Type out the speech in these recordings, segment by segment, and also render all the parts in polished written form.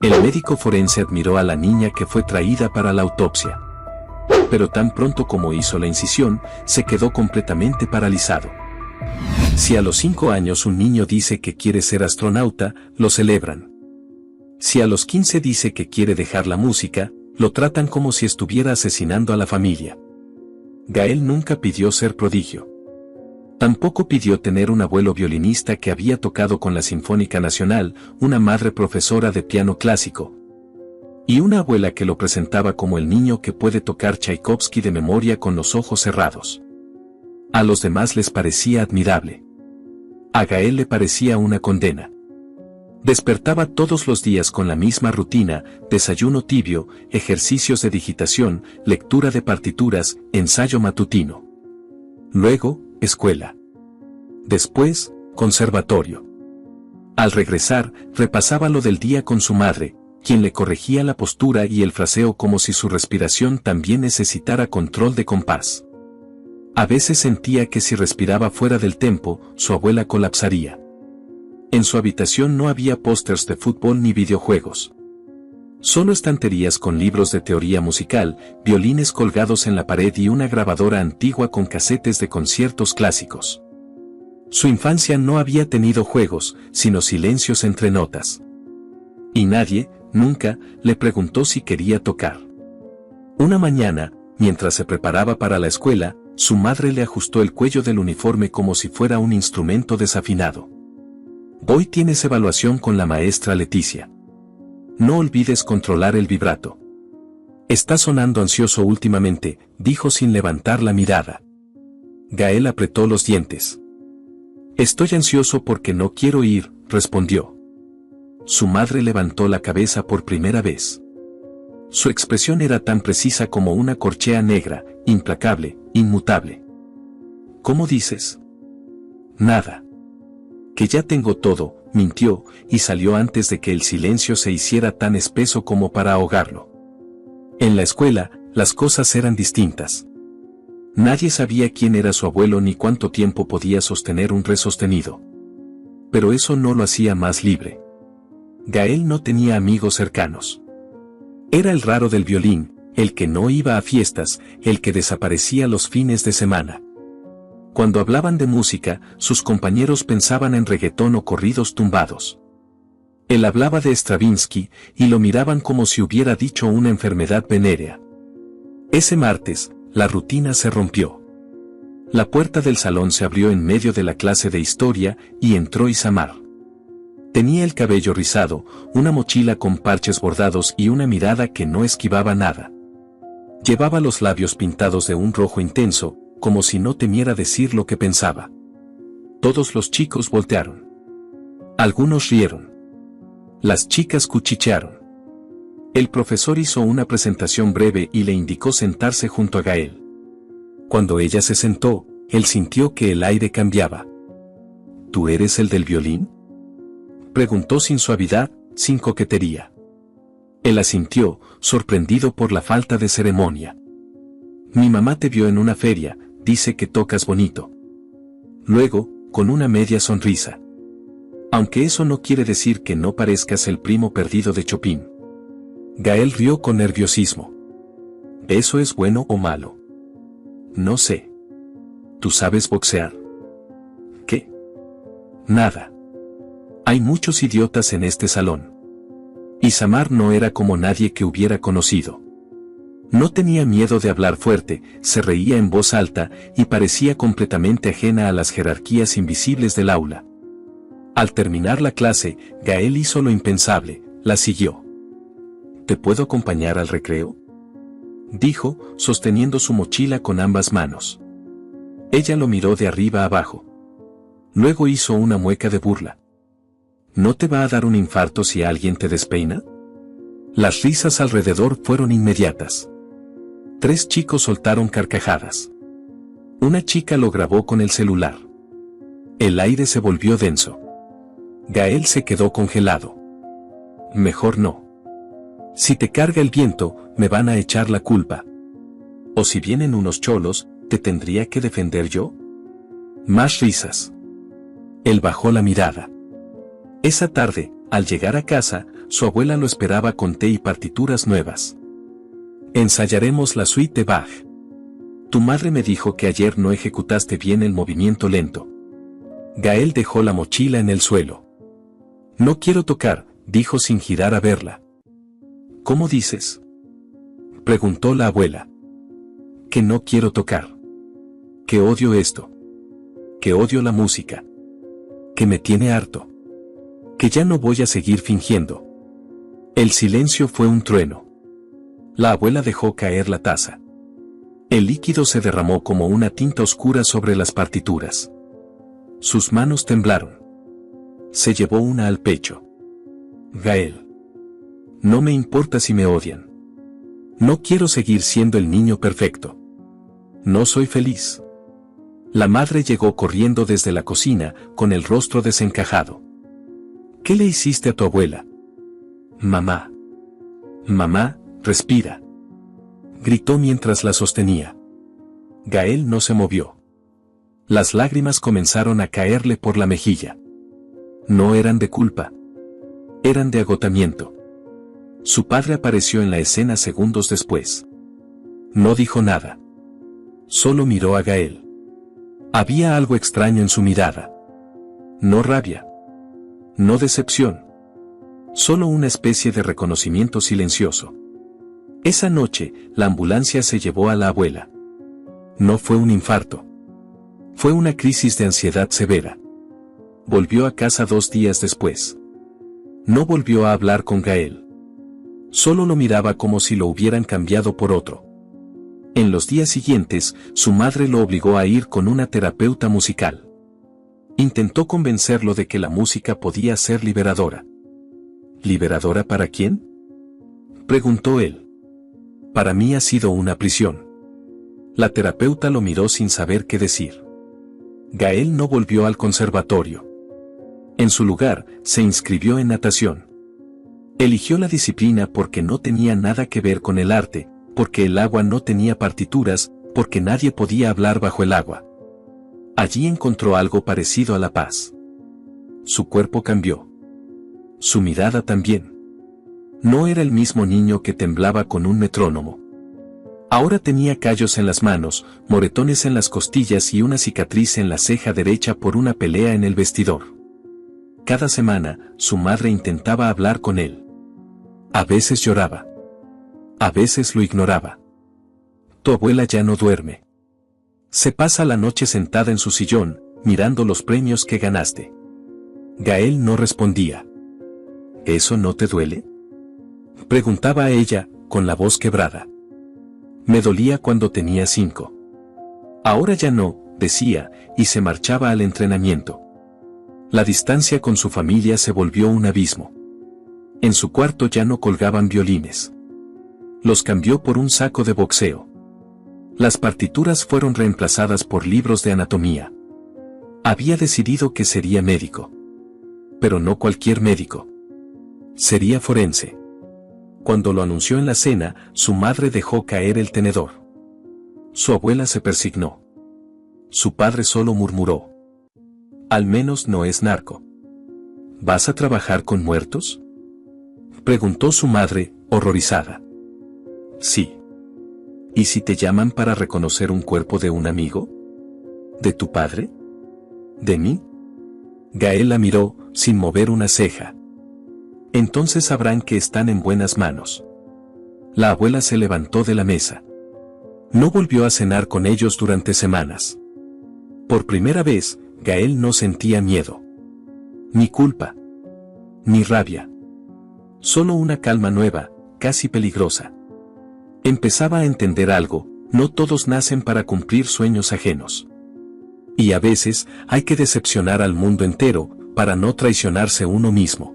El médico forense admiró a la niña que fue traída para la autopsia. Pero tan pronto como hizo la incisión, se quedó completamente paralizado. Si a los 5 años un niño dice que quiere ser astronauta, lo celebran. Si a los 15 dice que quiere dejar la música, lo tratan como si estuviera asesinando a la familia. Gael nunca pidió ser prodigio. Tampoco pidió tener un abuelo violinista que había tocado con la Sinfónica Nacional, una madre profesora de piano clásico, y una abuela que lo presentaba como el niño que puede tocar Tchaikovsky de memoria con los ojos cerrados. A los demás les parecía admirable. A Gael le parecía una condena. Despertaba todos los días con la misma rutina: desayuno tibio, ejercicios de digitación, lectura de partituras, ensayo matutino. Luego, escuela. Después, conservatorio. Al regresar, repasaba lo del día con su madre, quien le corregía la postura y el fraseo como si su respiración también necesitara control de compás. A veces sentía que si respiraba fuera del tempo, su abuela colapsaría. En su habitación no había pósters de fútbol ni videojuegos. Solo estanterías con libros de teoría musical, violines colgados en la pared y una grabadora antigua con casetes de conciertos clásicos. Su infancia no había tenido juegos, sino silencios entre notas. Y nadie, nunca, le preguntó si quería tocar. Una mañana, mientras se preparaba para la escuela, su madre le ajustó el cuello del uniforme como si fuera un instrumento desafinado. Hoy tienes evaluación con la maestra Leticia. No olvides controlar el vibrato. Está sonando ansioso últimamente, dijo sin levantar la mirada. Gael apretó los dientes. Estoy ansioso porque no quiero ir, respondió. Su madre levantó la cabeza por primera vez. Su expresión era tan precisa como una corchea negra, implacable, inmutable. ¿Cómo dices? Nada. Que ya tengo todo, mintió, y salió antes de que el silencio se hiciera tan espeso como para ahogarlo. En la escuela, las cosas eran distintas. Nadie sabía quién era su abuelo ni cuánto tiempo podía sostener un re sostenido. Pero eso no lo hacía más libre. Gael no tenía amigos cercanos. Era el raro del violín, el que no iba a fiestas, el que desaparecía los fines de semana. Cuando hablaban de música, sus compañeros pensaban en reggaetón o corridos tumbados. Él hablaba de Stravinsky, y lo miraban como si hubiera dicho una enfermedad venérea. Ese martes, la rutina se rompió. La puerta del salón se abrió en medio de la clase de historia, y entró Isamar. Tenía el cabello rizado, una mochila con parches bordados y una mirada que no esquivaba nada. Llevaba los labios pintados de un rojo intenso, como si no temiera decir lo que pensaba. Todos los chicos voltearon. Algunos rieron. Las chicas cuchichearon. El profesor hizo una presentación breve y le indicó sentarse junto a Gael. Cuando ella se sentó, él sintió que el aire cambiaba. ¿Tú eres el del violín?, preguntó sin suavidad, sin coquetería. Él asintió, sorprendido por la falta de ceremonia. Mi mamá te vio en una feria, dice que tocas bonito. Luego, con una media sonrisa. Aunque eso no quiere decir que no parezcas el primo perdido de Chopin. Gael rió con nerviosismo. ¿Eso es bueno o malo? No sé. ¿Tú sabes boxear? ¿Qué? Nada. Hay muchos idiotas en este salón. Isamar no era como nadie que hubiera conocido. No tenía miedo de hablar fuerte, se reía en voz alta, y parecía completamente ajena a las jerarquías invisibles del aula. Al terminar la clase, Gael hizo lo impensable, la siguió. ¿Te puedo acompañar al recreo?, dijo, sosteniendo su mochila con ambas manos. Ella lo miró de arriba a abajo. Luego hizo una mueca de burla. ¿No te va a dar un infarto si alguien te despeina? Las risas alrededor fueron inmediatas. 3 chicos soltaron carcajadas. Una chica lo grabó con el celular. El aire se volvió denso. Gael se quedó congelado. Mejor no. Si te carga el viento, me van a echar la culpa. O si vienen unos cholos, ¿te tendría que defender yo? Más risas. Él bajó la mirada. Esa tarde, al llegar a casa, su abuela lo esperaba con té y partituras nuevas. Ensayaremos la suite de Bach. Tu madre me dijo que ayer no ejecutaste bien el movimiento lento. Gael dejó la mochila en el suelo. No quiero tocar, dijo sin girar a verla. ¿Cómo dices? Preguntó la abuela. Que no quiero tocar. Que odio esto. Que odio la música. Que me tiene harto. Que ya no voy a seguir fingiendo. El silencio fue un trueno. La abuela dejó caer la taza. El líquido se derramó como una tinta oscura sobre las partituras. Sus manos temblaron. Se llevó una al pecho. Gael. No me importa si me odian. No quiero seguir siendo el niño perfecto. No soy feliz. La madre llegó corriendo desde la cocina, con el rostro desencajado. ¿Qué le hiciste a tu abuela? Mamá. Mamá, respira. Gritó mientras la sostenía. Gael no se movió. Las lágrimas comenzaron a caerle por la mejilla. No eran de culpa. Eran de agotamiento. Su padre apareció en la escena segundos después. No dijo nada. Solo miró a Gael. Había algo extraño en su mirada. No rabia. No decepción. Solo una especie de reconocimiento silencioso. Esa noche, la ambulancia se llevó a la abuela. No fue un infarto. Fue una crisis de ansiedad severa. Volvió a casa 2 días después. No volvió a hablar con Gael. Solo lo miraba como si lo hubieran cambiado por otro. En los días siguientes, su madre lo obligó a ir con una terapeuta musical. Intentó convencerlo de que la música podía ser liberadora. ¿Liberadora para quién? Preguntó él. Para mí ha sido una prisión. La terapeuta lo miró sin saber qué decir. Gael no volvió al conservatorio. En su lugar, se inscribió en natación. Eligió la disciplina porque no tenía nada que ver con el arte, porque el agua no tenía partituras, porque nadie podía hablar bajo el agua. Allí encontró algo parecido a la paz. Su cuerpo cambió. Su mirada también. No era el mismo niño que temblaba con un metrónomo. Ahora tenía callos en las manos, moretones en las costillas y una cicatriz en la ceja derecha por una pelea en el vestidor. Cada semana, su madre intentaba hablar con él. A veces lloraba. A veces lo ignoraba. Tu abuela ya no duerme. Se pasa la noche sentada en su sillón, mirando los premios que ganaste. Gael no respondía. ¿Eso no te duele? Preguntaba a ella, con la voz quebrada. Me dolía cuando tenía 5. Ahora ya no, decía, y se marchaba al entrenamiento. La distancia con su familia se volvió un abismo. En su cuarto ya no colgaban violines. Los cambió por un saco de boxeo. Las partituras fueron reemplazadas por libros de anatomía. Había decidido que sería médico. Pero no cualquier médico. Sería forense. Cuando lo anunció en la cena, su madre dejó caer el tenedor. Su abuela se persignó. Su padre solo murmuró. Al menos no es narco. ¿Vas a trabajar con muertos? Preguntó su madre, horrorizada. Sí. ¿Y si te llaman para reconocer un cuerpo de un amigo? ¿De tu padre? ¿De mí? Gael la miró, sin mover una ceja. Entonces sabrán que están en buenas manos. La abuela se levantó de la mesa. No volvió a cenar con ellos durante semanas. Por primera vez, Gael no sentía miedo. Ni culpa. Ni rabia. Solo una calma nueva, casi peligrosa. Empezaba a entender algo, no todos nacen para cumplir sueños ajenos. Y a veces, hay que decepcionar al mundo entero, para no traicionarse uno mismo.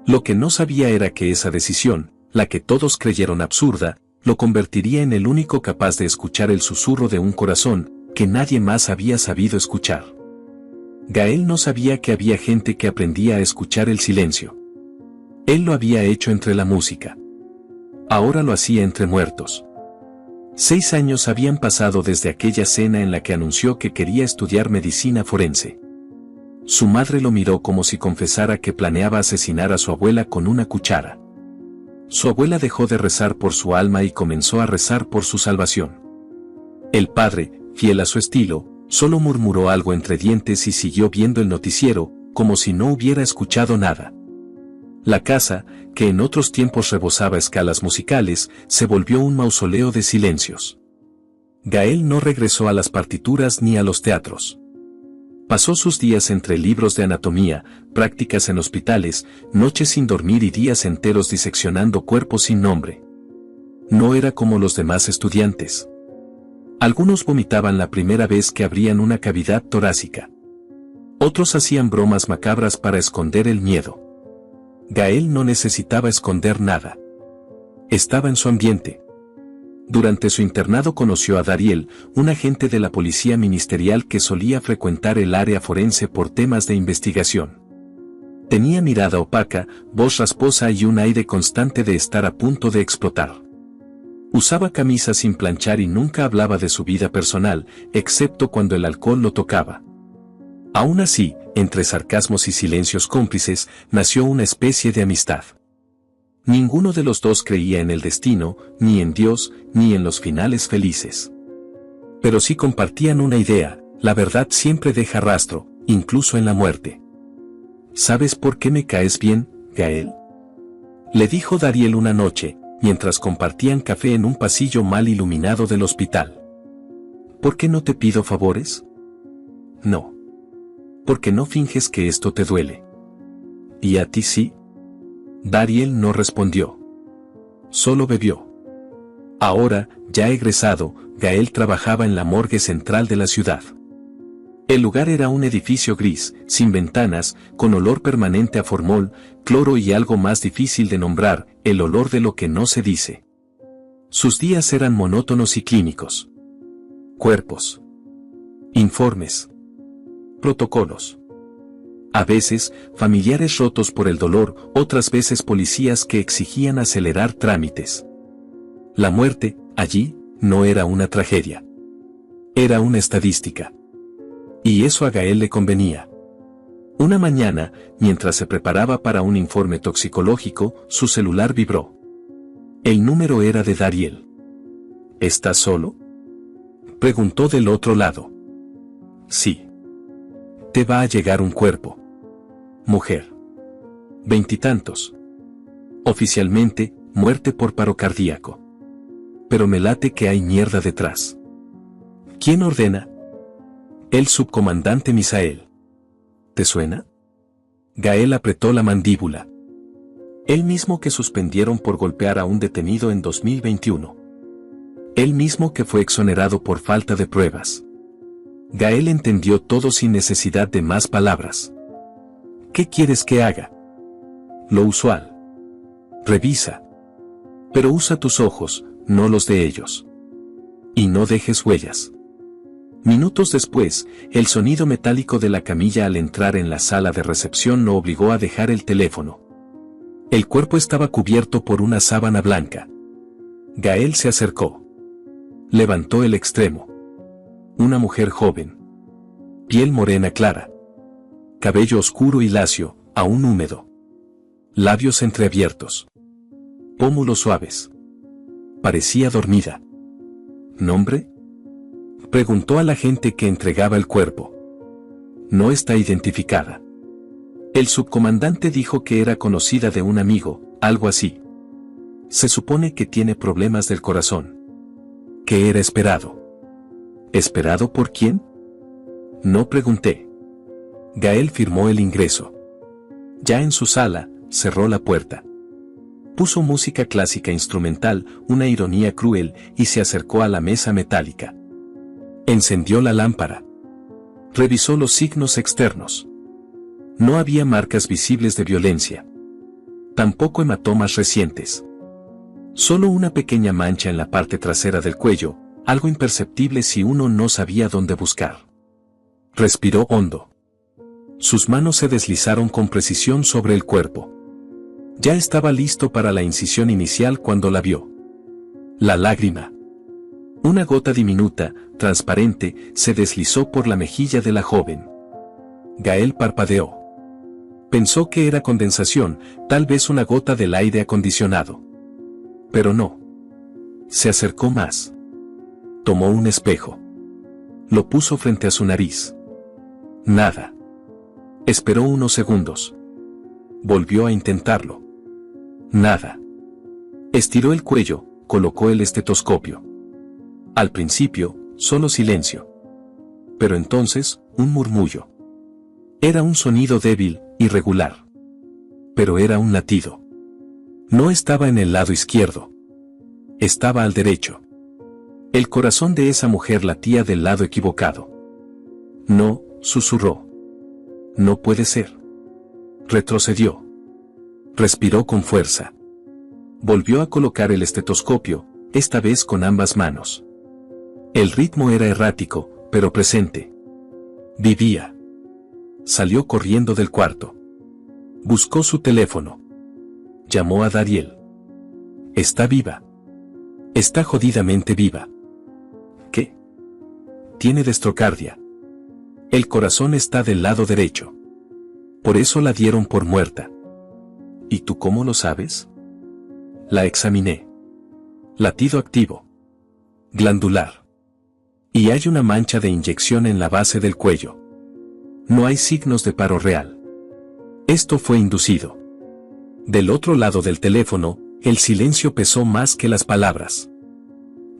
Lo que no sabía era que esa decisión, la que todos creyeron absurda, lo convertiría en el único capaz de escuchar el susurro de un corazón, que nadie más había sabido escuchar. Gael no sabía que había gente que aprendía a escuchar el silencio. Él lo había hecho entre la música. Ahora lo hacía entre muertos. 6 años habían pasado desde aquella cena en la que anunció que quería estudiar medicina forense. Su madre lo miró como si confesara que planeaba asesinar a su abuela con una cuchara. Su abuela dejó de rezar por su alma y comenzó a rezar por su salvación. El padre, fiel a su estilo, solo murmuró algo entre dientes y siguió viendo el noticiero, como si no hubiera escuchado nada. La casa, que en otros tiempos rebosaba escalas musicales, se volvió un mausoleo de silencios. Gael no regresó a las partituras ni a los teatros. Pasó sus días entre libros de anatomía, prácticas en hospitales, noches sin dormir y días enteros diseccionando cuerpos sin nombre. No era como los demás estudiantes. Algunos vomitaban la primera vez que abrían una cavidad torácica. Otros hacían bromas macabras para esconder el miedo. Gael no necesitaba esconder nada. Estaba en su ambiente. Durante su internado conoció a Dariel, un agente de la policía ministerial que solía frecuentar el área forense por temas de investigación. Tenía mirada opaca, voz rasposa y un aire constante de estar a punto de explotar. Usaba camisa sin planchar y nunca hablaba de su vida personal, excepto cuando el alcohol lo tocaba. Aún así, entre sarcasmos y silencios cómplices, nació una especie de amistad. Ninguno de los dos creía en el destino, ni en Dios, ni en los finales felices. Pero sí compartían una idea: la verdad siempre deja rastro, incluso en la muerte. ¿Sabes por qué me caes bien, Gael?, le dijo Dariel una noche, mientras compartían café en un pasillo mal iluminado del hospital. ¿Por qué no te pido favores? No. Porque no finges que esto te duele. ¿Y a ti sí? Dariel no respondió. Solo bebió. Ahora, ya egresado, Gael trabajaba en la morgue central de la ciudad. El lugar era un edificio gris, sin ventanas, con olor permanente a formol, cloro y algo más difícil de nombrar, el olor de lo que no se dice. Sus días eran monótonos y clínicos. Cuerpos. Informes. Protocolos. A veces, familiares rotos por el dolor, otras veces policías que exigían acelerar trámites. La muerte, allí, no era una tragedia. Era una estadística. Y eso a Gael le convenía. Una mañana, mientras se preparaba para un informe toxicológico, su celular vibró. El número era de Dariel. ¿Estás solo?, preguntó del otro lado. Sí. Te va a llegar un cuerpo. Mujer. 20 y tantos. Oficialmente, muerte por paro cardíaco. Pero me late que hay mierda detrás. ¿Quién ordena? El subcomandante Misael. ¿Te suena? Gael apretó la mandíbula. El mismo que suspendieron por golpear a un detenido en 2021. El mismo que fue exonerado por falta de pruebas. Gael entendió todo sin necesidad de más palabras. ¿Qué quieres que haga? Lo usual. Revisa. Pero usa tus ojos, no los de ellos. Y no dejes huellas. Minutos después, el sonido metálico de la camilla al entrar en la sala de recepción lo obligó a dejar el teléfono. El cuerpo estaba cubierto por una sábana blanca. Gael se acercó. Levantó el extremo. Una mujer joven. Piel morena clara. Cabello oscuro y lacio, aún húmedo. Labios entreabiertos. Pómulos suaves. Parecía dormida. ¿Nombre?, preguntó a la gente que entregaba el cuerpo. No está identificada. El subcomandante dijo que era conocida de un amigo, algo así. Se supone que tiene problemas del corazón. ¿Qué era esperado? ¿Esperado por quién? No pregunté. Gael firmó el ingreso. Ya en su sala, cerró la puerta. Puso música clásica instrumental, una ironía cruel, y se acercó a la mesa metálica. Encendió la lámpara. Revisó los signos externos. No había marcas visibles de violencia. Tampoco hematomas recientes. Solo una pequeña mancha en la parte trasera del cuello, algo imperceptible si uno no sabía dónde buscar. Respiró hondo. Sus manos se deslizaron con precisión sobre el cuerpo. Ya estaba listo para la incisión inicial cuando la vio. La lágrima. Una gota diminuta, transparente, se deslizó por la mejilla de la joven. Gael parpadeó. Pensó que era condensación, tal vez una gota del aire acondicionado. Pero no. Se acercó más. Tomó un espejo. Lo puso frente a su nariz. Nada. Esperó unos segundos. Volvió a intentarlo. Nada. Estiró el cuello, colocó el estetoscopio. Al principio, solo silencio. Pero entonces, un murmullo. Era un sonido débil, irregular. Pero era un latido. No estaba en el lado izquierdo. Estaba al derecho. El corazón de esa mujer latía del lado equivocado. No, susurró. No puede ser. Retrocedió. Respiró con fuerza. Volvió a colocar el estetoscopio, esta vez con ambas manos. El ritmo era errático, pero presente. Vivía. Salió corriendo del cuarto. Buscó su teléfono. Llamó a Dariel. Está viva. Está jodidamente viva. ¿Qué? Tiene destrocardia. El corazón está del lado derecho. Por eso la dieron por muerta. ¿Y tú cómo lo sabes? La examiné. Latido activo. Glandular. Y hay una mancha de inyección en la base del cuello. No hay signos de paro real. Esto fue inducido. Del otro lado del teléfono, el silencio pesó más que las palabras.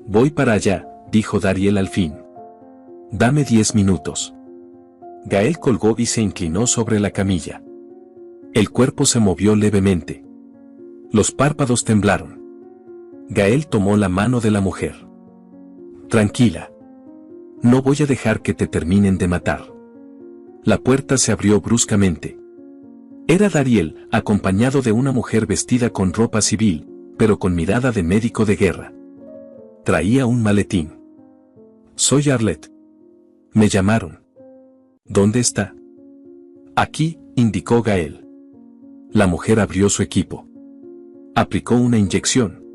Voy para allá, dijo Dariel al fin. Dame 10 minutos. Gael colgó y se inclinó sobre la camilla. El cuerpo se movió levemente. Los párpados temblaron. Gael tomó la mano de la mujer. Tranquila. No voy a dejar que te terminen de matar. La puerta se abrió bruscamente. Era Dariel, acompañado de una mujer vestida con ropa civil, pero con mirada de médico de guerra. Traía un maletín. Soy Arlette. Me llamaron. ¿Dónde está? Aquí, indicó Gael. La mujer abrió su equipo. Aplicó una inyección.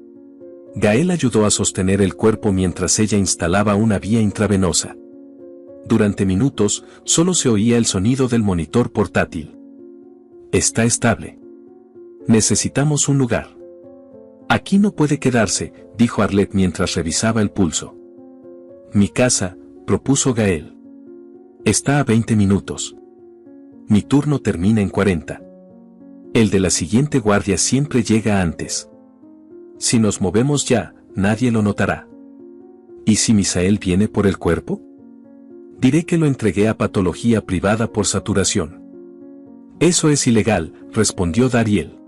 Gael ayudó a sostener el cuerpo mientras ella instalaba una vía intravenosa. Durante minutos, solo se oía el sonido del monitor portátil. Está estable. Necesitamos un lugar. Aquí no puede quedarse, dijo Arlette mientras revisaba el pulso. Mi casa, propuso Gael. Está a 20 minutos. Mi turno termina en 40. El de la siguiente guardia siempre llega antes. Si nos movemos ya, nadie lo notará. ¿Y si Misael viene por el cuerpo? Diré que lo entregué a patología privada por saturación. Eso es ilegal, respondió Dariel.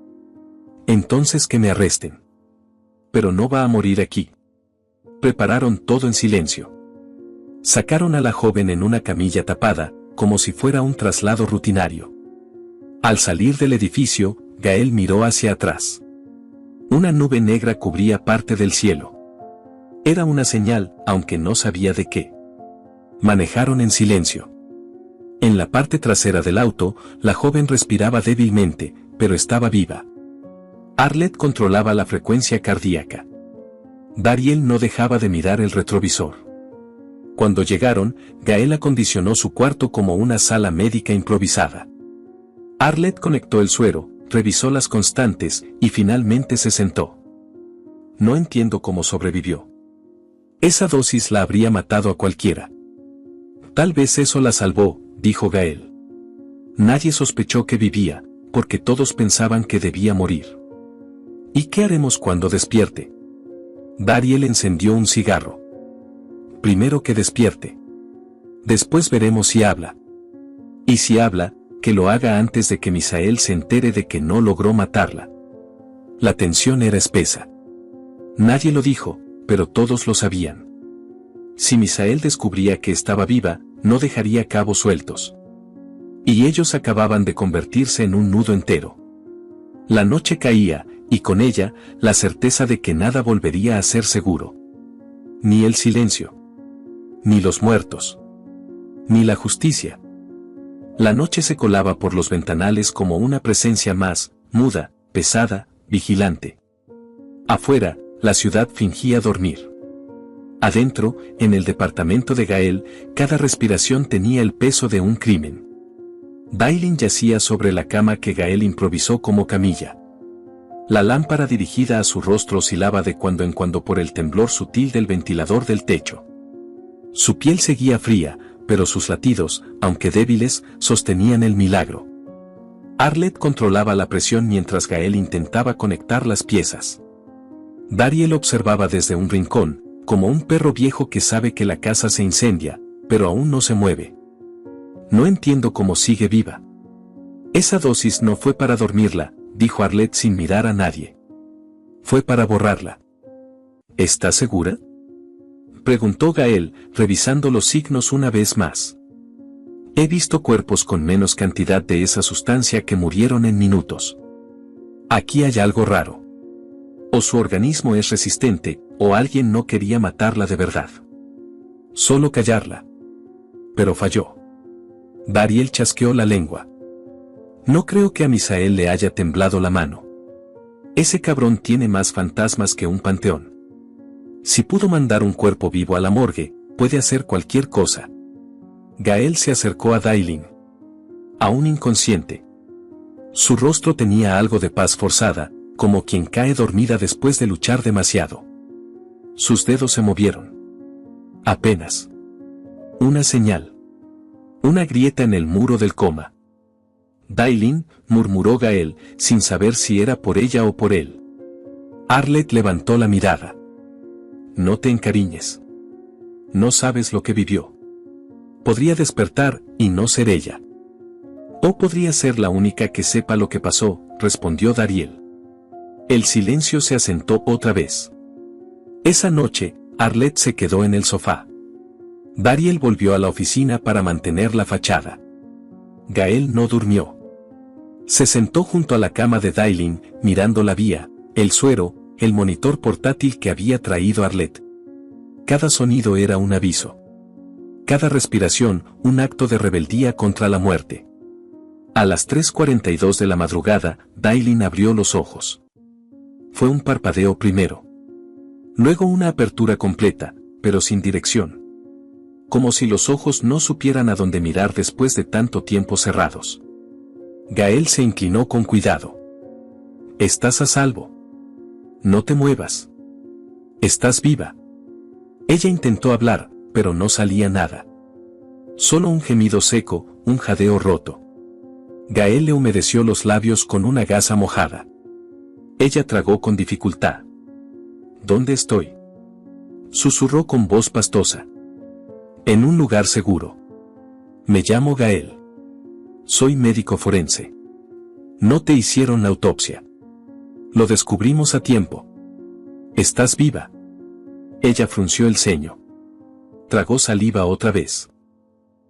Entonces que me arresten. Pero no va a morir aquí. Prepararon todo en silencio. Sacaron a la joven en una camilla tapada, como si fuera un traslado rutinario. Al salir del edificio, Gael miró hacia atrás. Una nube negra cubría parte del cielo. Era una señal, aunque no sabía de qué. Manejaron en silencio. En la parte trasera del auto, la joven respiraba débilmente, pero estaba viva. Arlette controlaba la frecuencia cardíaca. Dariel no dejaba de mirar el retrovisor. Cuando llegaron, Gael acondicionó su cuarto como una sala médica improvisada. Arlette conectó el suero, revisó las constantes, y finalmente se sentó. No entiendo cómo sobrevivió. Esa dosis la habría matado a cualquiera. Tal vez eso la salvó, dijo Gael. Nadie sospechó que vivía, porque todos pensaban que debía morir. ¿Y qué haremos cuando despierte? Dariel encendió un cigarro. Primero que despierte. Después veremos si habla. Y si habla, que lo haga antes de que Misael se entere de que no logró matarla. La tensión era espesa. Nadie lo dijo, pero todos lo sabían. Si Misael descubría que estaba viva, no dejaría cabos sueltos. Y ellos acababan de convertirse en un nudo entero. La noche caía, y con ella, la certeza de que nada volvería a ser seguro. Ni el silencio. Ni los muertos. Ni la justicia. La noche se colaba por los ventanales como una presencia más, muda, pesada, vigilante. Afuera, la ciudad fingía dormir. Adentro, en el departamento de Gael, cada respiración tenía el peso de un crimen. Dailin yacía sobre la cama que Gael improvisó como camilla. La lámpara dirigida a su rostro oscilaba de cuando en cuando por el temblor sutil del ventilador del techo. Su piel seguía fría, pero sus latidos, aunque débiles, sostenían el milagro. Arlette controlaba la presión mientras Gael intentaba conectar las piezas. Dariel observaba desde un rincón, como un perro viejo que sabe que la casa se incendia, pero aún no se mueve. No entiendo cómo sigue viva. Esa dosis no fue para dormirla, dijo Arlette sin mirar a nadie. Fue para borrarla. ¿Estás segura?, preguntó Gael, revisando los signos una vez más. He visto cuerpos con menos cantidad de esa sustancia que murieron en minutos. Aquí hay algo raro. O su organismo es resistente, o alguien no quería matarla de verdad. Solo callarla. Pero falló. Dariel chasqueó la lengua. No creo que a Misael le haya temblado la mano. Ese cabrón tiene más fantasmas que un panteón. Si pudo mandar un cuerpo vivo a la morgue, puede hacer cualquier cosa. Gael se acercó a Dailin. Aún inconsciente. Su rostro tenía algo de paz forzada, como quien cae dormida después de luchar demasiado. Sus dedos se movieron. Apenas. Una señal. Una grieta en el muro del coma. Dailin, murmuró Gael, sin saber si era por ella o por él. Arlette levantó la mirada. No te encariñes. No sabes lo que vivió. Podría despertar, y no ser ella. O podría ser la única que sepa lo que pasó, respondió Dariel. El silencio se asentó otra vez. Esa noche, Arlette se quedó en el sofá. Dariel volvió a la oficina para mantener la fachada. Gael no durmió. Se sentó junto a la cama de Dailin, mirando la vía, el suero, el monitor portátil que había traído Arlette. Cada sonido era un aviso. Cada respiración, un acto de rebeldía contra la muerte. A las 3:42 de la madrugada, Dailin abrió los ojos. Fue un parpadeo primero. Luego una apertura completa, pero sin dirección. Como si los ojos no supieran a dónde mirar después de tanto tiempo cerrados. Gael se inclinó con cuidado. Estás a salvo. No te muevas. Estás viva. Ella intentó hablar, pero no salía nada. Solo un gemido seco, un jadeo roto. Gael le humedeció los labios con una gasa mojada. Ella tragó con dificultad. ¿Dónde estoy?, susurró con voz pastosa. En un lugar seguro. Me llamo Gael. Soy médico forense. No te hicieron la autopsia. Lo descubrimos a tiempo. Estás viva. Ella frunció el ceño. Tragó saliva otra vez.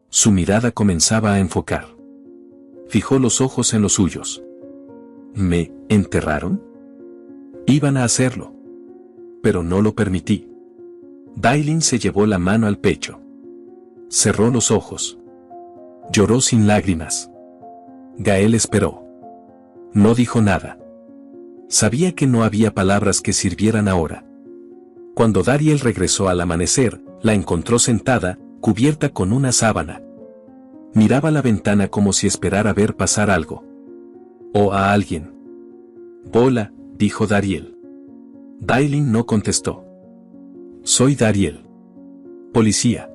Su mirada comenzaba a enfocar. Fijó los ojos en los suyos. ¿Me enterraron? Iban a hacerlo. Pero no lo permití. Dailin se llevó la mano al pecho. Cerró los ojos. Lloró sin lágrimas. Gael esperó. No dijo nada. Sabía que no había palabras que sirvieran ahora. Cuando Dariel regresó al amanecer, la encontró sentada, cubierta con una sábana. Miraba la ventana como si esperara ver pasar algo. O a alguien. Hola, dijo Dariel. Dailin no contestó. Soy Dariel. Policía.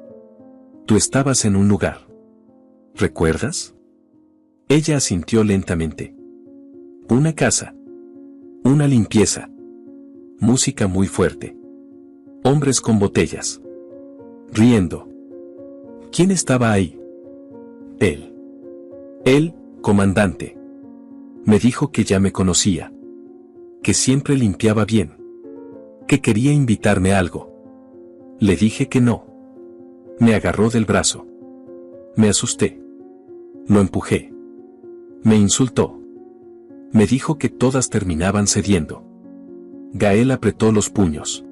Tú estabas en un lugar. ¿Recuerdas? Ella asintió lentamente. Una casa. Una limpieza. Música muy fuerte. Hombres con botellas. Riendo. ¿Quién estaba ahí? Él. Él, comandante. Me dijo que ya me conocía. Que siempre limpiaba bien. Que quería invitarme a algo. Le dije que no. Me agarró del brazo. Me asusté. Lo empujé. Me insultó. Me dijo que todas terminaban cediendo. Gael apretó los puños.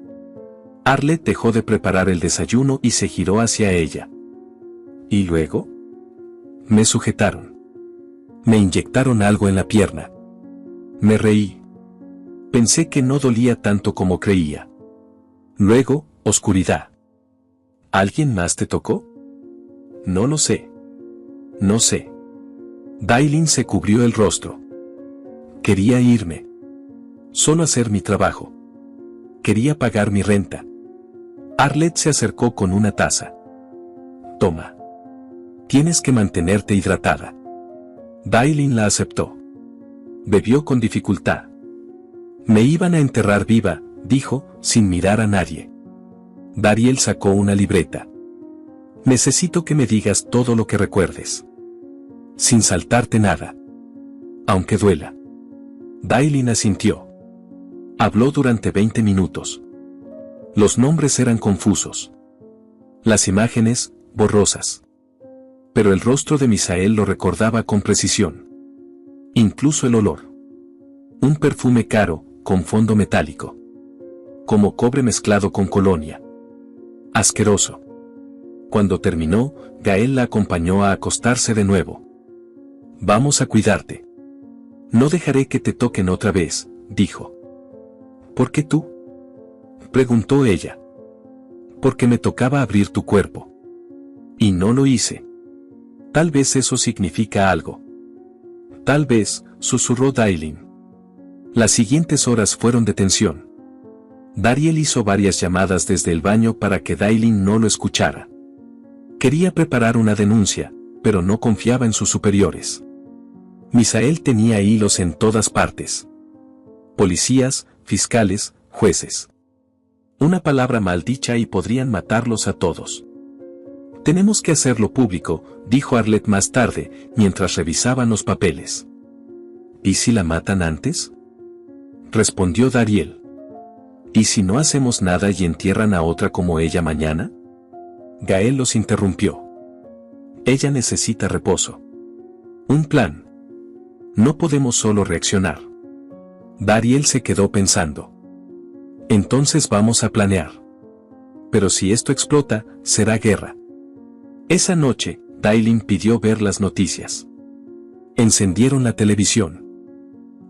Arlette dejó de preparar el desayuno y se giró hacia ella. ¿Y luego? Me sujetaron. Me inyectaron algo en la pierna. Me reí. Pensé que no dolía tanto como creía. Luego, oscuridad. ¿Alguien más te tocó? No lo sé. No sé. Dailin se cubrió el rostro. Quería irme. Solo hacer mi trabajo. Quería pagar mi renta. Arlette se acercó con una taza. Toma. Tienes que mantenerte hidratada. Dailin la aceptó. Bebió con dificultad. Me iban a enterrar viva, dijo, sin mirar a nadie. Dariel sacó una libreta. Necesito que me digas todo lo que recuerdes. Sin saltarte nada. Aunque duela. Dailin asintió. Habló durante 20 minutos. Los nombres eran confusos. Las imágenes, borrosas. Pero el rostro de Misael lo recordaba con precisión. Incluso el olor. Un perfume caro, con fondo metálico. Como cobre mezclado con colonia. Asqueroso. Cuando terminó, Gael la acompañó a acostarse de nuevo. Vamos a cuidarte. No dejaré que te toquen otra vez, dijo. ¿Por qué tú? Preguntó ella. Porque me tocaba abrir tu cuerpo. Y no lo hice. Tal vez eso significa algo. Tal vez, susurró Dailin. Las siguientes horas fueron de tensión. Dariel hizo varias llamadas desde el baño para que Dailin no lo escuchara. Quería preparar una denuncia, pero no confiaba en sus superiores. Misael tenía hilos en todas partes. Policías, fiscales, jueces. Una palabra maldicha y podrían matarlos a todos. Tenemos que hacerlo público, dijo Arlette más tarde, mientras revisaban los papeles. ¿Y si la matan antes? Respondió Dariel. ¿Y si no hacemos nada y entierran a otra como ella mañana? Gael los interrumpió. Ella necesita reposo. Un plan. No podemos solo reaccionar. Dariel se quedó pensando. Entonces vamos a planear. Pero si esto explota, será guerra. Esa noche, Dailin pidió ver las noticias. Encendieron la televisión.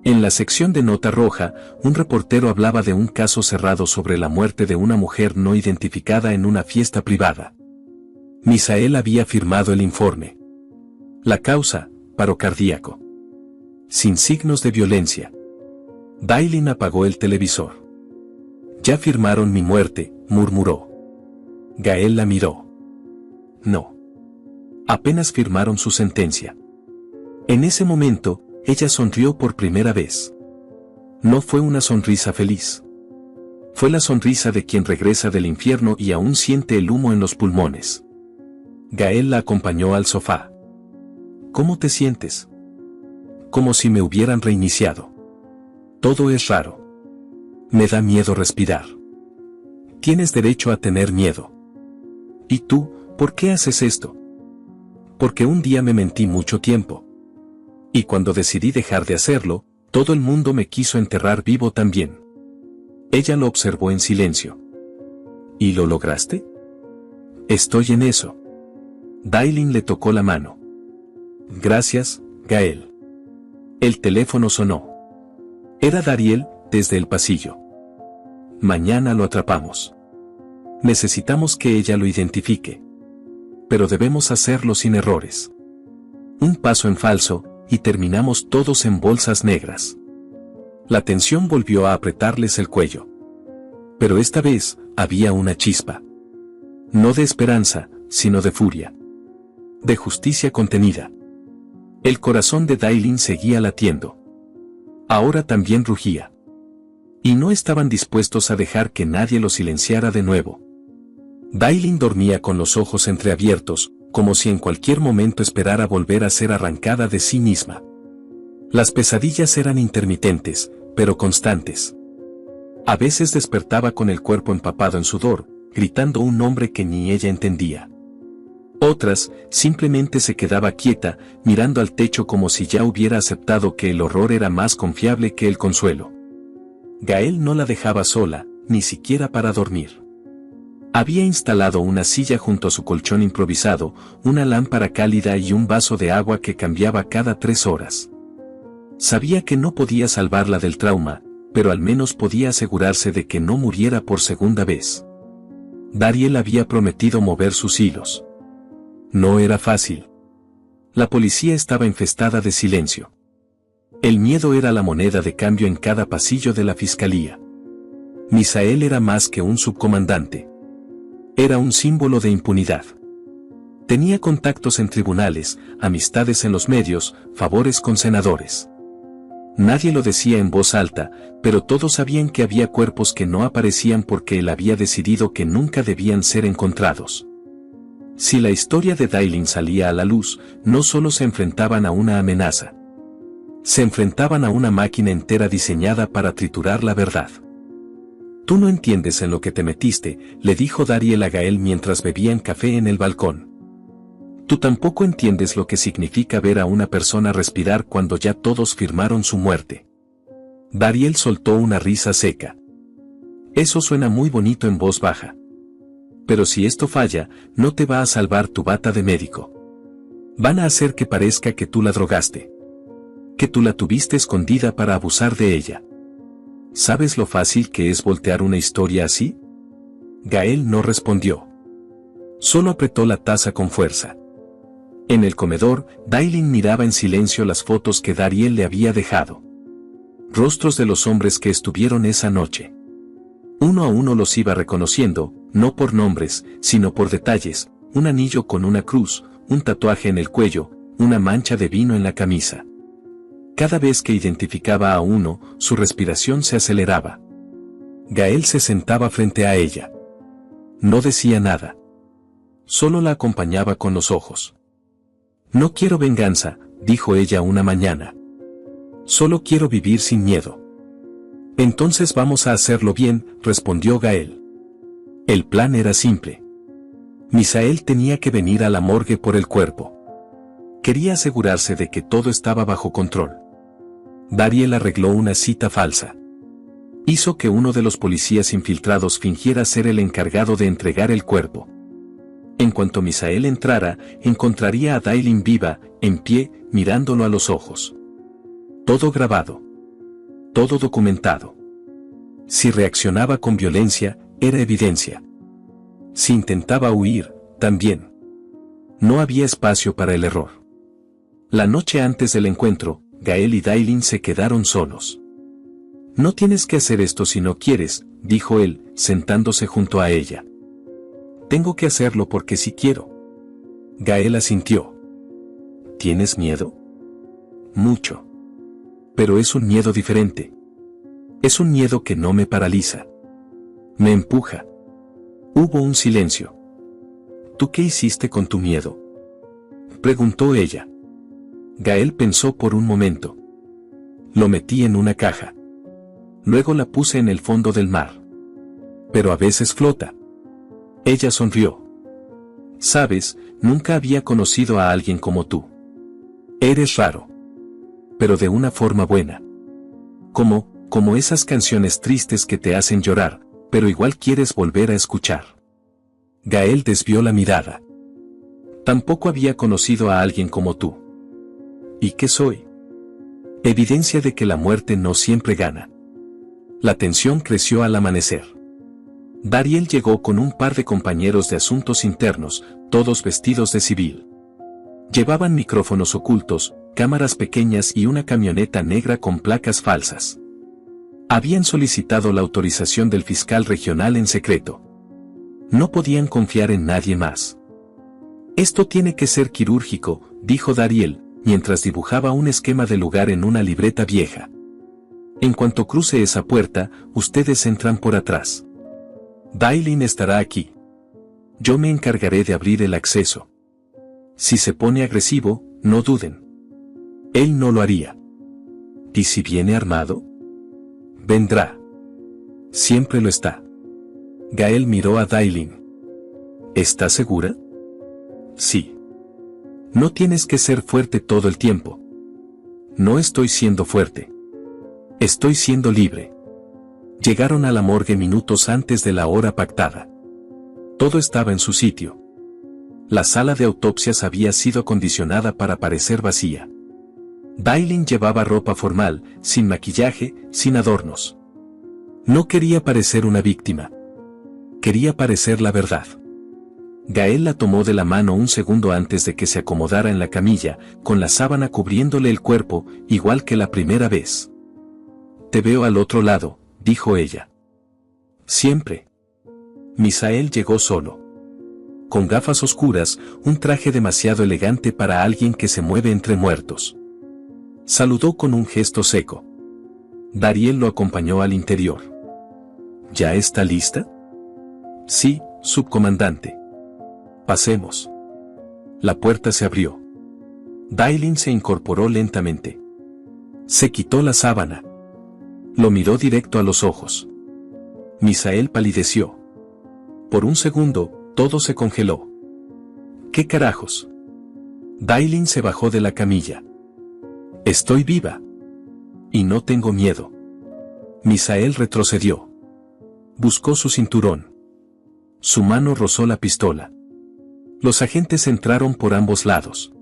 En la sección de nota roja, un reportero hablaba de un caso cerrado sobre la muerte de una mujer no identificada en una fiesta privada. Misael había firmado el informe. La causa, paro cardíaco. Sin signos de violencia. Dailin apagó el televisor. Ya firmaron mi muerte, murmuró. Gael la miró. No. Apenas firmaron su sentencia. En ese momento, ella sonrió por primera vez. No fue una sonrisa feliz. Fue la sonrisa de quien regresa del infierno y aún siente el humo en los pulmones. Gael la acompañó al sofá. ¿Cómo te sientes? Como si me hubieran reiniciado. Todo es raro. Me da miedo respirar. Tienes derecho a tener miedo. ¿Y tú, por qué haces esto? Porque un día me mentí mucho tiempo. Y cuando decidí dejar de hacerlo, todo el mundo me quiso enterrar vivo también. Ella lo observó en silencio. ¿Y lo lograste? Estoy en eso. Dailin le tocó la mano. Gracias, Gael. El teléfono sonó. Era Dariel, desde el pasillo. Mañana lo atrapamos. Necesitamos que ella lo identifique. Pero debemos hacerlo sin errores. Un paso en falso, y terminamos todos en bolsas negras. La tensión volvió a apretarles el cuello. Pero esta vez, había una chispa. No de esperanza, sino de furia. De justicia contenida. El corazón de Dailin seguía latiendo. Ahora también rugía. Y no estaban dispuestos a dejar que nadie lo silenciara de nuevo. Dailin dormía con los ojos entreabiertos, como si en cualquier momento esperara volver a ser arrancada de sí misma. Las pesadillas eran intermitentes, pero constantes. A veces despertaba con el cuerpo empapado en sudor, gritando un nombre que ni ella entendía. Otras, simplemente se quedaba quieta, mirando al techo como si ya hubiera aceptado que el horror era más confiable que el consuelo. Gael no la dejaba sola, ni siquiera para dormir. Había instalado una silla junto a su colchón improvisado, una lámpara cálida y un vaso de agua que cambiaba cada 3 horas. Sabía que no podía salvarla del trauma, pero al menos podía asegurarse de que no muriera por segunda vez. Dariel había prometido mover sus hilos. No era fácil. La policía estaba infestada de silencio. El miedo era la moneda de cambio en cada pasillo de la fiscalía. Misael era más que un subcomandante. Era un símbolo de impunidad. Tenía contactos en tribunales, amistades en los medios, favores con senadores. Nadie lo decía en voz alta, pero todos sabían que había cuerpos que no aparecían porque él había decidido que nunca debían ser encontrados. Si la historia de Dailin salía a la luz, no solo se enfrentaban a una amenaza. Se enfrentaban a una máquina entera diseñada para triturar la verdad. «Tú no entiendes en lo que te metiste», le dijo Dariel a Gael mientras bebían café en el balcón. «Tú tampoco entiendes lo que significa ver a una persona respirar cuando ya todos firmaron su muerte». Dariel soltó una risa seca. «Eso suena muy bonito en voz baja. Pero si esto falla, no te va a salvar tu bata de médico. Van a hacer que parezca que tú la drogaste. Que tú la tuviste escondida para abusar de ella. ¿Sabes lo fácil que es voltear una historia así?». Gael no respondió. Solo apretó la taza con fuerza. En el comedor, Dailin miraba en silencio las fotos que Dariel le había dejado. Rostros de los hombres que estuvieron esa noche. Uno a uno los iba reconociendo, no por nombres, sino por detalles: un anillo con una cruz, un tatuaje en el cuello, una mancha de vino en la camisa. Cada vez que identificaba a uno, su respiración se aceleraba. Gael se sentaba frente a ella. No decía nada. Solo la acompañaba con los ojos. «No quiero venganza», dijo ella una mañana. «Solo quiero vivir sin miedo». «Entonces vamos a hacerlo bien», respondió Gael. El plan era simple. Misael tenía que venir a la morgue por el cuerpo. Quería asegurarse de que todo estaba bajo control. Dariel arregló una cita falsa. Hizo que uno de los policías infiltrados fingiera ser el encargado de entregar el cuerpo. En cuanto Misael entrara, encontraría a Dailin viva, en pie, mirándolo a los ojos. Todo grabado. Todo documentado. Si reaccionaba con violencia, era evidencia. Si intentaba huir, también. No había espacio para el error. La noche antes del encuentro, Gael y Dailin se quedaron solos. «No tienes que hacer esto si no quieres», dijo él, sentándose junto a ella. «Tengo que hacerlo porque sí quiero». Gael asintió. «¿Tienes miedo?» «Mucho. Pero es un miedo diferente. Es un miedo que no me paraliza. Me empuja». Hubo un silencio. «¿Tú qué hiciste con tu miedo?», preguntó ella. Gael pensó por un momento. «Lo metí en una caja. Luego la puse en el fondo del mar. Pero a veces flota». Ella sonrió. «Sabes, nunca había conocido a alguien como tú. Eres raro. Pero de una forma buena. Como esas canciones tristes que te hacen llorar, pero igual quieres volver a escuchar». Gael desvió la mirada. «Tampoco había conocido a alguien como tú». «¿Y qué soy?». «Evidencia de que la muerte no siempre gana». La tensión creció al amanecer. Dariel llegó con un par de compañeros de asuntos internos, todos vestidos de civil. Llevaban micrófonos ocultos, cámaras pequeñas y una camioneta negra con placas falsas. Habían solicitado la autorización del fiscal regional en secreto. No podían confiar en nadie más. «Esto tiene que ser quirúrgico», dijo Dariel, mientras dibujaba un esquema del lugar en una libreta vieja. «En cuanto cruce esa puerta, ustedes entran por atrás. Dailin estará aquí. Yo me encargaré de abrir el acceso. Si se pone agresivo, no duden. Él no lo haría. ¿Y si viene armado?». «Vendrá. Siempre lo está». Gael miró a Dailin. «¿Estás segura?». «Sí. No tienes que ser fuerte todo el tiempo». «No estoy siendo fuerte. Estoy siendo libre». Llegaron a la morgue minutos antes de la hora pactada. Todo estaba en su sitio. La sala de autopsias había sido acondicionada para parecer vacía. Dailin llevaba ropa formal, sin maquillaje, sin adornos. No quería parecer una víctima. Quería parecer la verdad. Gael la tomó de la mano un segundo antes de que se acomodara en la camilla, con la sábana cubriéndole el cuerpo, igual que la primera vez. «Te veo al otro lado», dijo ella. «Siempre». Misael llegó solo. Con gafas oscuras, un traje demasiado elegante para alguien que se mueve entre muertos. Saludó con un gesto seco. Dariel lo acompañó al interior. «¿Ya está lista?» «Sí, subcomandante». «Pasemos». La puerta se abrió. Dailin se incorporó lentamente. Se quitó la sábana. Lo miró directo a los ojos. Misael palideció. Por un segundo, todo se congeló. ¿Qué carajos? Dailin se bajó de la camilla. «Estoy viva. Y no tengo miedo». Misael retrocedió. Buscó su cinturón. Su mano rozó la pistola. Los agentes entraron por ambos lados.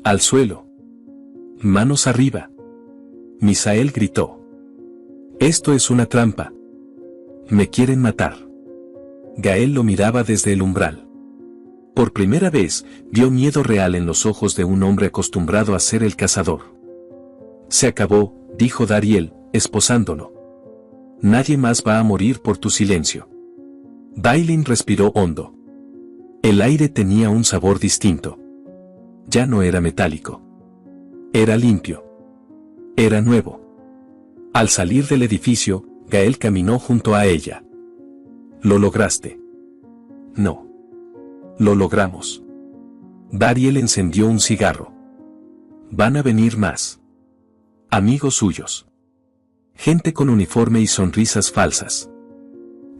«Al suelo. Manos arriba». Misael gritó. «Esto es una trampa. Me quieren matar». Gael lo miraba desde el umbral. Por primera vez, vio miedo real en los ojos de un hombre acostumbrado a ser el cazador. «Se acabó», dijo Dariel, esposándolo. «Nadie más va a morir por tu silencio». Dailin respiró hondo. El aire tenía un sabor distinto. Ya no era metálico. Era limpio. Era nuevo. Al salir del edificio, Gael caminó junto a ella. «¿Lo lograste?» «No. Lo logramos». Dariel encendió un cigarro. «Van a venir más. Amigos suyos. Gente con uniforme y sonrisas falsas».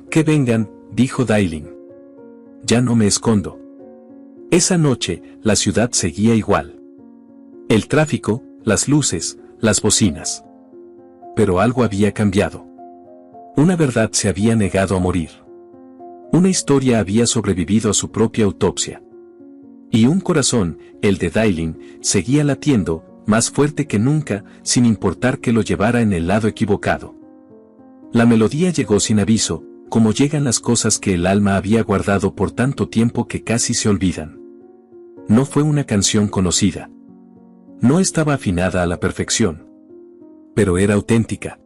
«Que vengan», dijo Dailin. «Ya no me escondo». Esa noche, la ciudad seguía igual. El tráfico, las luces, las bocinas. Pero algo había cambiado. Una verdad se había negado a morir. Una historia había sobrevivido a su propia autopsia. Y un corazón, el de Dailin, seguía latiendo, más fuerte que nunca, sin importar que lo llevara en el lado equivocado. La melodía llegó sin aviso, como llegan las cosas que el alma había guardado por tanto tiempo que casi se olvidan. No fue una canción conocida. No estaba afinada a la perfección. Pero era auténtica.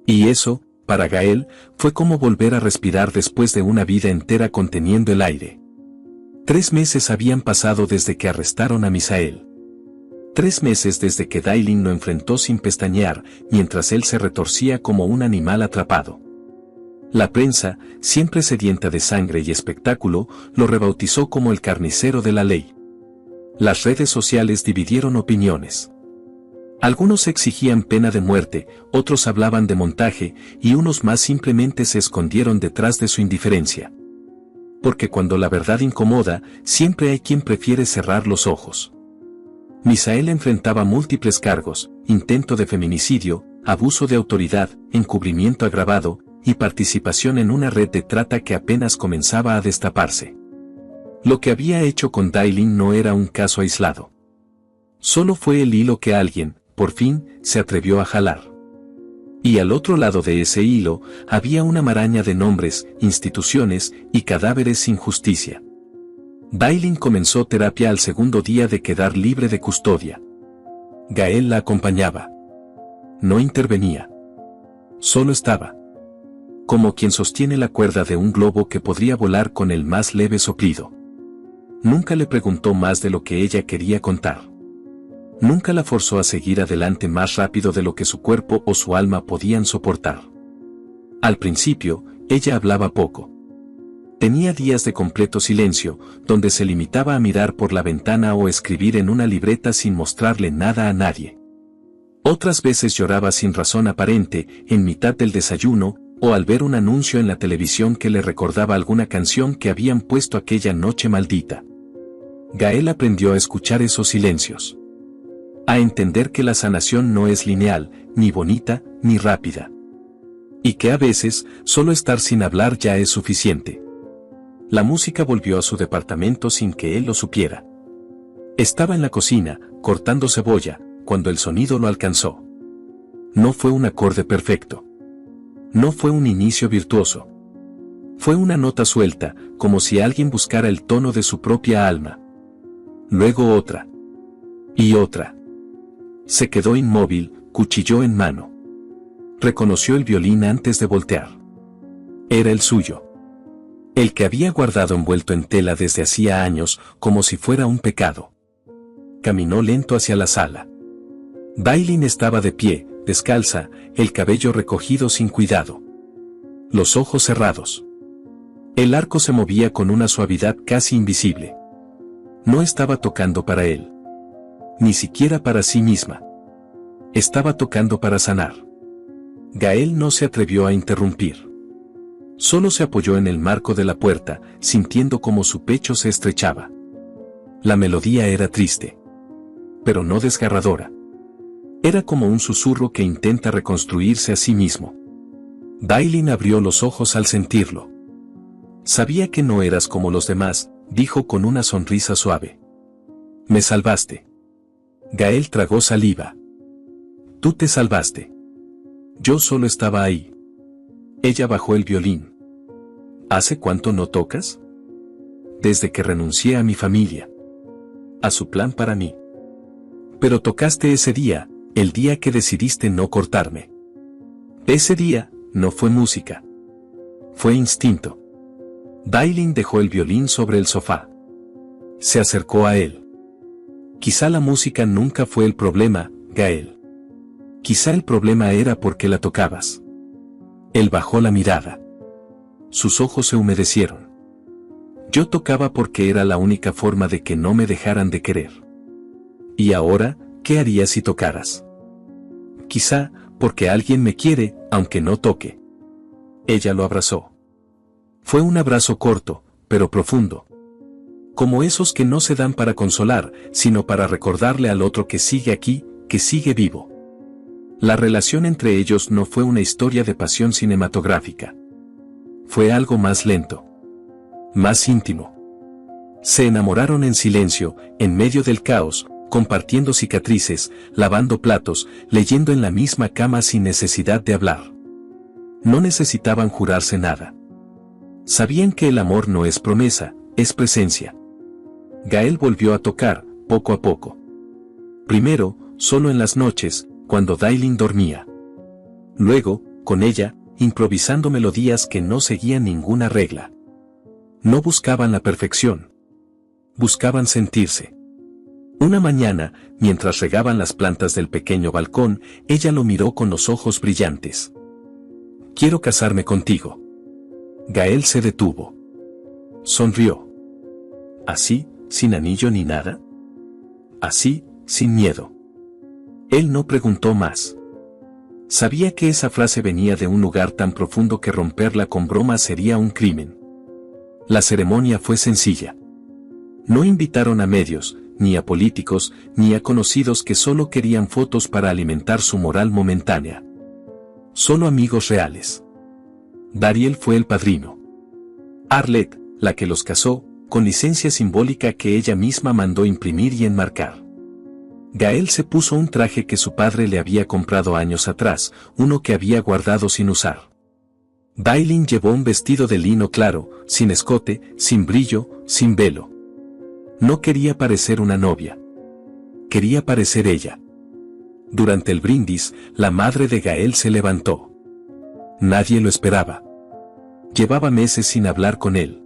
Y eso, para Gael, fue como volver a respirar después de una vida entera conteniendo el aire. 3 meses habían pasado desde que arrestaron a Misael. 3 meses desde que Dailin lo enfrentó sin pestañear, mientras él se retorcía como un animal atrapado. La prensa, siempre sedienta de sangre y espectáculo, lo rebautizó como el carnicero de la ley. Las redes sociales dividieron opiniones. Algunos exigían pena de muerte, otros hablaban de montaje, y unos más simplemente se escondieron detrás de su indiferencia. Porque cuando la verdad incomoda, siempre hay quien prefiere cerrar los ojos. Misael enfrentaba múltiples cargos: intento de feminicidio, abuso de autoridad, encubrimiento agravado, y participación en una red de trata que apenas comenzaba a destaparse. Lo que había hecho con Dailin no era un caso aislado. Solo fue el hilo que alguien, por fin, se atrevió a jalar. Y al otro lado de ese hilo, había una maraña de nombres, instituciones y cadáveres sin justicia. Dailin comenzó terapia al segundo día de quedar libre de custodia. Gael la acompañaba. No intervenía. Solo estaba. Como quien sostiene la cuerda de un globo que podría volar con el más leve soplido. Nunca le preguntó más de lo que ella quería contar. Nunca la forzó a seguir adelante más rápido de lo que su cuerpo o su alma podían soportar. Al principio, ella hablaba poco. Tenía días de completo silencio, donde se limitaba a mirar por la ventana o escribir en una libreta sin mostrarle nada a nadie. Otras veces lloraba sin razón aparente, en mitad del desayuno, o al ver un anuncio en la televisión que le recordaba alguna canción que habían puesto aquella noche maldita. Gael aprendió a escuchar esos silencios. A entender que la sanación no es lineal, ni bonita, ni rápida. Y que a veces, solo estar sin hablar ya es suficiente. La música volvió a su departamento sin que él lo supiera. Estaba en la cocina, cortando cebolla, cuando el sonido lo alcanzó. No fue un acorde perfecto. No fue un inicio virtuoso. Fue una nota suelta, como si alguien buscara el tono de su propia alma. Luego otra. Y otra. Se quedó inmóvil, cuchillo en mano. Reconoció el violín antes de voltear. Era el suyo. El que había guardado envuelto en tela desde hacía años, como si fuera un pecado. Caminó lento hacia la sala. Dailin estaba de pie, descalza, el cabello recogido sin cuidado. Los ojos cerrados. El arco se movía con una suavidad casi invisible. No estaba tocando para él. Ni siquiera para sí misma. Estaba tocando para sanar. Gael no se atrevió a interrumpir. Solo se apoyó en el marco de la puerta, sintiendo como su pecho se estrechaba. La melodía era triste. Pero no desgarradora. Era como un susurro que intenta reconstruirse a sí mismo. Dailin abrió los ojos al sentirlo. Sabía que no eras como los demás, dijo con una sonrisa suave. Me salvaste. Gael tragó saliva. Tú te salvaste. Yo solo estaba ahí. Ella bajó el violín. ¿Hace cuánto no tocas? Desde que renuncié a mi familia. A su plan para mí. Pero tocaste ese día, el día que decidiste no cortarme. Ese día, no fue música. Fue instinto. Dailin dejó el violín sobre el sofá. Se acercó a él. Quizá la música nunca fue el problema, Gael. Quizá el problema era porque la tocabas. Él bajó la mirada. Sus ojos se humedecieron. Yo tocaba porque era la única forma de que no me dejaran de querer. ¿Y ahora, qué harías si tocaras? Quizá, porque alguien me quiere, aunque no toque. Ella lo abrazó. Fue un abrazo corto, pero profundo. Como esos que no se dan para consolar, sino para recordarle al otro que sigue aquí, que sigue vivo. La relación entre ellos no fue una historia de pasión cinematográfica. Fue algo más lento. Más íntimo. Se enamoraron en silencio, en medio del caos, compartiendo cicatrices, lavando platos, leyendo en la misma cama sin necesidad de hablar. No necesitaban jurarse nada. Sabían que el amor no es promesa, es presencia. Gael volvió a tocar, poco a poco. Primero, solo en las noches, cuando Dailin dormía. Luego, con ella, improvisando melodías que no seguían ninguna regla. No buscaban la perfección. Buscaban sentirse. Una mañana, mientras regaban las plantas del pequeño balcón, ella lo miró con los ojos brillantes. Quiero casarme contigo. Gael se detuvo. Sonrió. ¿Así, sin anillo ni nada? Así, sin miedo. Él no preguntó más. Sabía que esa frase venía de un lugar tan profundo que romperla con bromas sería un crimen. La ceremonia fue sencilla. No invitaron a medios, ni a políticos, ni a conocidos que solo querían fotos para alimentar su moral momentánea. Solo amigos reales. Dariel fue el padrino. Arlette, la que los casó, con licencia simbólica que ella misma mandó imprimir y enmarcar. Gael se puso un traje que su padre le había comprado años atrás, uno que había guardado sin usar. Dailin llevó un vestido de lino claro, sin escote, sin brillo, sin velo. No quería parecer una novia. Quería parecer ella. Durante el brindis, la madre de Gael se levantó. Nadie lo esperaba. Llevaba meses sin hablar con él.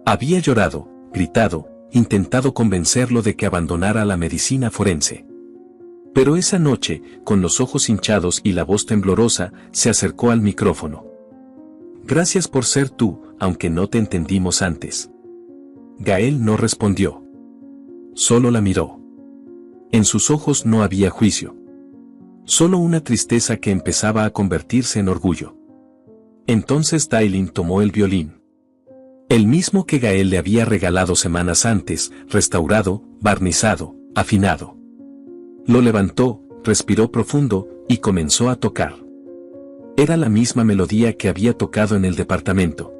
Había llorado, gritado, intentado convencerlo de que abandonara la medicina forense. Pero esa noche, con los ojos hinchados y la voz temblorosa, se acercó al micrófono. Gracias por ser tú, aunque no te entendimos antes. Gael no respondió. Solo la miró. En sus ojos no había juicio. Solo una tristeza que empezaba a convertirse en orgullo. Entonces Dailin tomó el violín. El mismo que Gael le había regalado semanas antes, restaurado, barnizado, afinado. Lo levantó, respiró profundo, y comenzó a tocar. Era la misma melodía que había tocado en el departamento.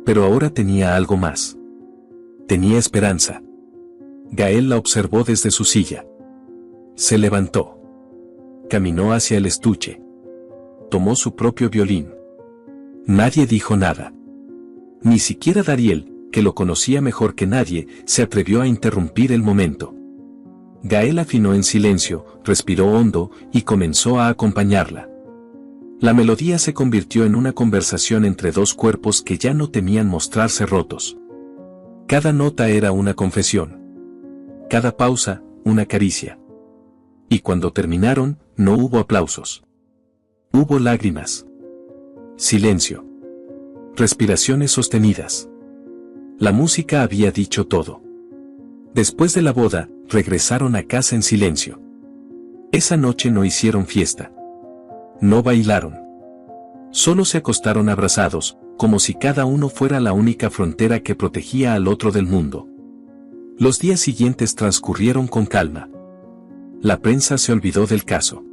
Pero ahora tenía algo más. Tenía esperanza. Gael la observó desde su silla. Se levantó. Caminó hacia el estuche. Tomó su propio violín. Nadie dijo nada. Ni siquiera Dariel, que lo conocía mejor que nadie, se atrevió a interrumpir el momento. Gael afinó en silencio, respiró hondo y comenzó a acompañarla. La melodía se convirtió en una conversación entre dos cuerpos que ya no temían mostrarse rotos. Cada nota era una confesión. Cada pausa, una caricia. Y cuando terminaron, no hubo aplausos. Hubo lágrimas. Silencio. Respiraciones sostenidas. La música había dicho todo. Después de la boda, regresaron a casa en silencio. Esa noche no hicieron fiesta. No bailaron. Solo se acostaron abrazados, como si cada uno fuera la única frontera que protegía al otro del mundo. Los días siguientes transcurrieron con calma. La prensa se olvidó del caso.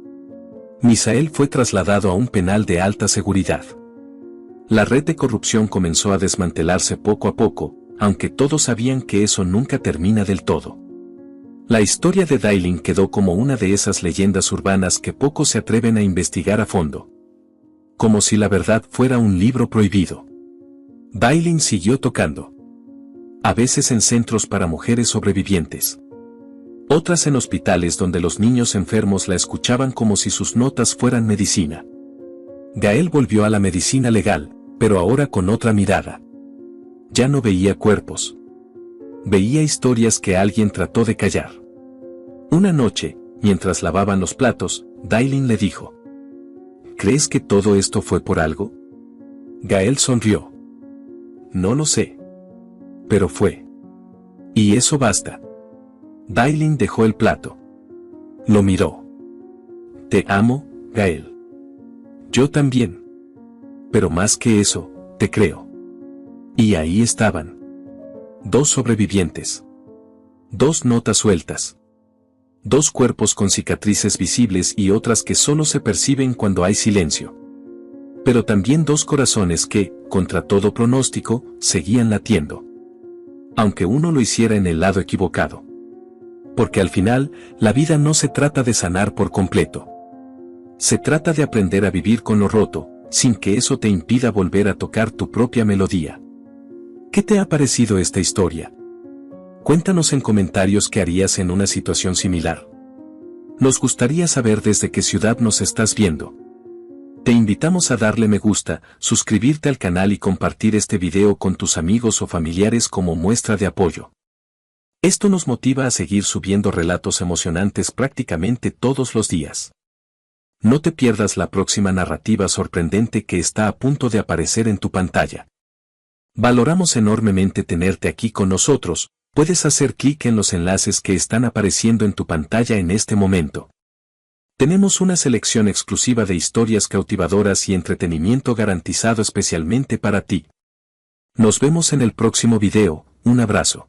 Misael fue trasladado a un penal de alta seguridad. La red de corrupción comenzó a desmantelarse poco a poco, aunque todos sabían que eso nunca termina del todo. La historia de Dailin quedó como una de esas leyendas urbanas que pocos se atreven a investigar a fondo. Como si la verdad fuera un libro prohibido. Dailin siguió tocando. A veces en centros para mujeres sobrevivientes. Otras en hospitales donde los niños enfermos la escuchaban como si sus notas fueran medicina. Gael volvió a la medicina legal, pero ahora con otra mirada. Ya no veía cuerpos. Veía historias que alguien trató de callar. Una noche, mientras lavaban los platos, Dailin le dijo: ¿crees que todo esto fue por algo? Gael sonrió. No lo sé. Pero fue. Y eso basta. Dailin dejó el plato. Lo miró. Te amo, Gael. Yo también. Pero más que eso, te creo. Y ahí estaban. Dos sobrevivientes. Dos notas sueltas. Dos cuerpos con cicatrices visibles y otras que solo se perciben cuando hay silencio. Pero también dos corazones que, contra todo pronóstico, seguían latiendo. Aunque uno lo hiciera en el lado equivocado. Porque al final, la vida no se trata de sanar por completo. Se trata de aprender a vivir con lo roto, sin que eso te impida volver a tocar tu propia melodía. ¿Qué te ha parecido esta historia? Cuéntanos en comentarios qué harías en una situación similar. Nos gustaría saber desde qué ciudad nos estás viendo. Te invitamos a darle me gusta, suscribirte al canal y compartir este video con tus amigos o familiares como muestra de apoyo. Esto nos motiva a seguir subiendo relatos emocionantes prácticamente todos los días. No te pierdas la próxima narrativa sorprendente que está a punto de aparecer en tu pantalla. Valoramos enormemente tenerte aquí con nosotros. Puedes hacer clic en los enlaces que están apareciendo en tu pantalla en este momento. Tenemos una selección exclusiva de historias cautivadoras y entretenimiento garantizado especialmente para ti. Nos vemos en el próximo video, un abrazo.